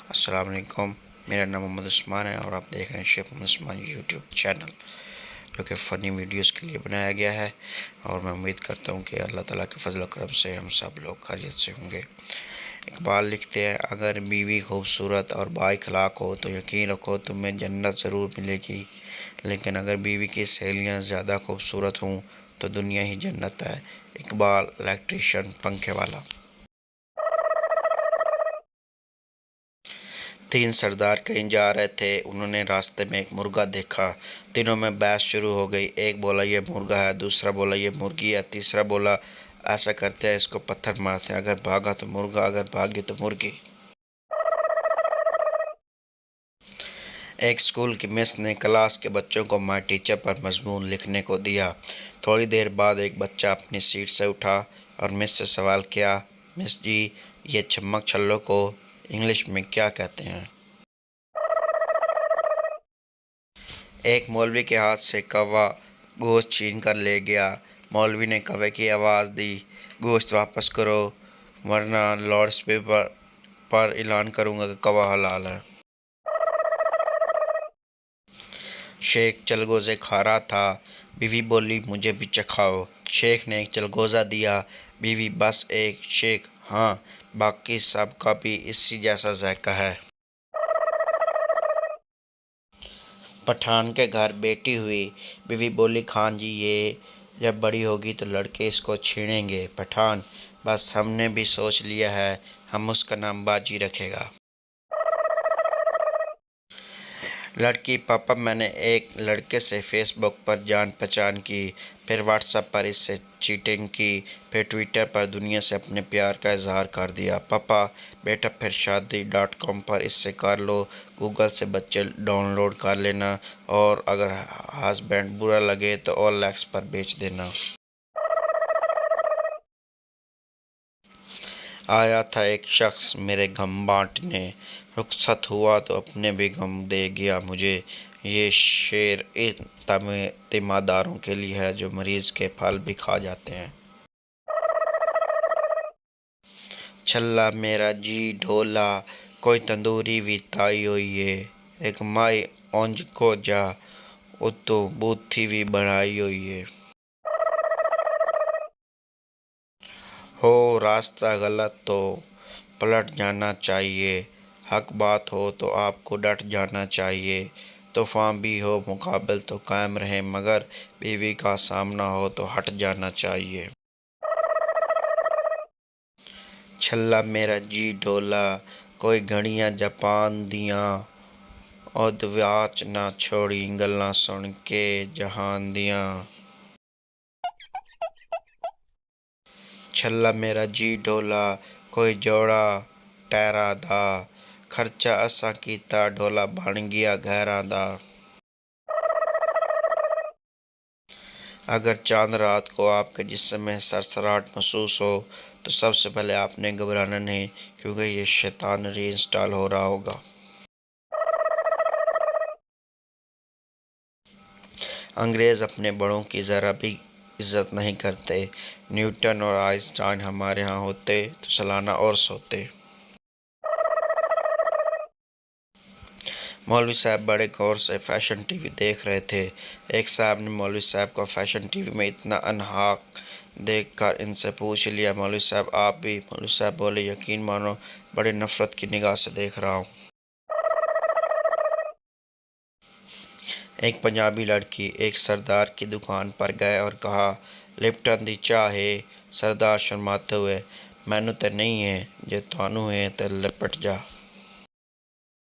अस्सलाम वालेकुम। मेरा नाम मोहम्मद उस्मान है और आप देख रहे हैं शेख मोहम्मद उस्मान यूट्यूब चैनल, जो कि फ़नी वीडियोस के लिए बनाया गया है। और मैं उम्मीद करता हूँ कि अल्लाह ताला के फजल करम से हम सब लोग खैरियत से होंगे। इकबाल लिखते हैं, अगर बीवी खूबसूरत और बाइखलाक हो तो यकीन रखो तुम्हें जन्नत ज़रूर मिलेगी, लेकिन अगर बीवी की सहेलियाँ ज़्यादा खूबसूरत हों तो दुनिया ही जन्नत है। इकबाल इलेक्ट्रीशियन पंखे वाला। तीन सरदार कहीं जा रहे थे। उन्होंने रास्ते में एक मुर्गा देखा। तीनों में बहस शुरू हो गई। एक बोला ये मुर्गा है, दूसरा बोला ये मुर्गी है, तीसरा बोला ऐसा करते हैं इसको पत्थर मारते हैं, अगर भागा तो मुर्गा, अगर भागी तो मुर्गी। एक स्कूल की मिस ने क्लास के बच्चों को माय टीचर पर मजमून लिखने को दिया। थोड़ी देर बाद एक बच्चा अपनी सीट से उठा और मिस से सवाल किया, मिस जी, ये चम्मक छल्लों को इंग्लिश में क्या कहते हैं? एक मौलवी के हाथ से कौवा गोश्त छीन कर ले गया। मौलवी ने कौवे की आवाज़ दी, गोश्त वापस करो वरना लाउड स्पीकर पर ऐलान करूँगा कि कौवा हलाल है। शेख चलगोज़े खा रहा था। बीवी बोली मुझे भी चखाओ। शेख ने एक चलगोज़ा दिया। बीवी बस एक? शेख हाँ, बाकी सब का भी इसी जैसा जायका है। पठान के घर बेटी हुई। बीवी बोली खान जी, ये जब बड़ी होगी तो लड़के इसको छेड़ेंगे। पठान बस हमने भी सोच लिया है, हम उसका नाम बाजी रखेगा। लड़की पापा, मैंने एक लड़के से फेसबुक पर जान पहचान की, फिर व्हाट्सएप पर इससे चीटिंग की, फिर ट्विटर पर दुनिया से अपने प्यार का इजहार कर दिया। पापा बेटा फिर शादी.com पर इससे कर लो, गूगल से बच्चे डाउनलोड कर लेना, और अगर हस्बैंड बुरा लगे तो OLX पर बेच देना। आया था एक शख्स मेरे गम बांटने, रुखसत हुआ तो अपने भी गम दे गया मुझे। ये शेर इन तीमारदारों के लिए है जो मरीज़ के फल भी खा जाते हैं। छल्ला मेरा जी ढोला, कोई तंदूरी भी ताई होइए, एक माई ओंज को जा, उतो बूथी भी बढ़ाई होइए। हो रास्ता गलत तो पलट जाना चाहिए, हक बात हो तो आपको डट जाना चाहिए। तूफ़ान भी हो मुकाबिल तो कायम रहे, मगर बीवी का सामना हो तो हट जाना चाहिए। छल्ला मेरा जी ढोला, कोई घड़ियां जापान दियां, औदवाच ना छोड़ी गल्लां सुन के जहान दियां। छल्ला मेरा जी ढोला, कोई जोड़ा टैरा दा, खर्चा असां कीता ढोला बन गया गैरां दा। अगर चांद रात को आपके जिस्म में सरसराहट महसूस हो तो सबसे पहले आपने घबराना नहीं, क्योंकि ये शैतान रीइंस्टॉल हो रहा होगा। अंग्रेज़ अपने बड़ों की ज़रा भी इज्जत नहीं करते। न्यूटन और आइंस्टाइन हमारे यहाँ होते तो सालाना और सोते। मौलवी साहब बड़े गौर से फैशन टीवी देख रहे थे। एक साहब ने मौलवी साहब को फैशन टीवी में इतना अनहाक देखकर इनसे पूछ लिया, मौलवी साहब आप भी? मौलवी साहब बोले, यकीन मानो बड़े नफ़रत की निगाह से देख रहा हूँ। एक पंजाबी लड़की एक सरदार की दुकान पर गए और कहा, लिप्टन दी चाह है? सरदार शर्माते हुए, मैनू तो नहीं है, जे थानू है तो लिपट जा।